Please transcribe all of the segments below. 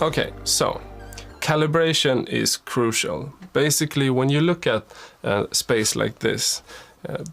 Okay, so calibration is crucial. Basically, when you look at space like this,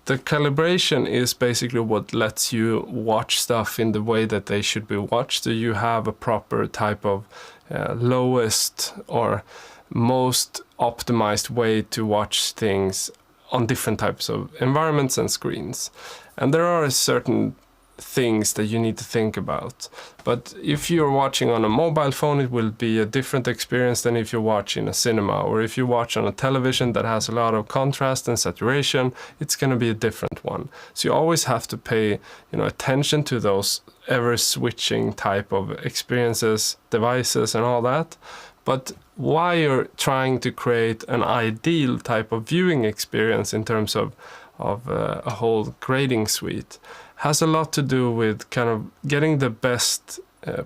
the calibration is basically what lets you watch stuff in the way that they should be watched. So you have a proper type of lowest or most optimized way to watch things on different types of environments and screens. And there are certain things that you need to think about. But if you're watching on a mobile phone, it will be a different experience than if you watch in a cinema, or if you watch on a television that has a lot of contrast and saturation, it's going to be a different one. So you always have to pay, attention to those ever switching type of experiences, devices and all that. But while you're trying to create an ideal type of viewing experience in terms of a whole grading suite, has a lot to do with kind of getting the best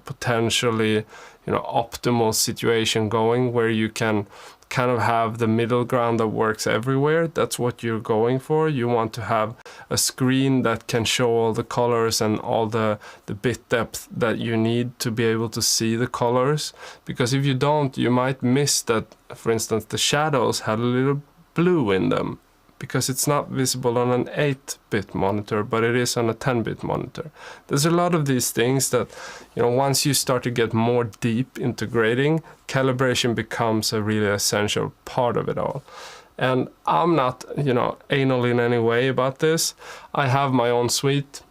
potentially optimal situation going, where you can kind of have the middle ground that works everywhere. That's what you're going for. You want to have a screen that can show all the colors and all the bit depth that you need to be able to see the colors, because if you don't, you might miss that, for instance, the shadows had a little blue in them, because it's not visible on an 8-bit monitor, but it is on a 10-bit monitor. There's a lot of these things that, once you start to get more deep into grading, calibration becomes a really essential part of it all. And I'm not, anal in any way about this. I have my own suite.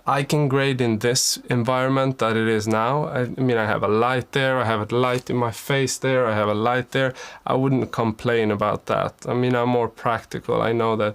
I can grade in this environment that it is now. I have a light there, I have a light in my face there, I have a light there. I wouldn't complain about that. I'm more practical. I know that,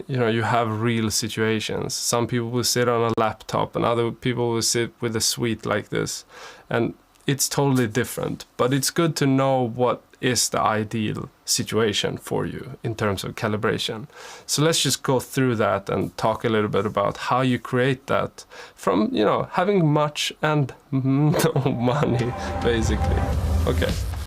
you have real situations. Some people will sit on a laptop and other people will sit with a suite like this. And it's totally different, but it's good to know what is the ideal situation for you in terms of calibration. So let's just go through that and talk a little bit about how you create that from, having much and no money, basically. Okay.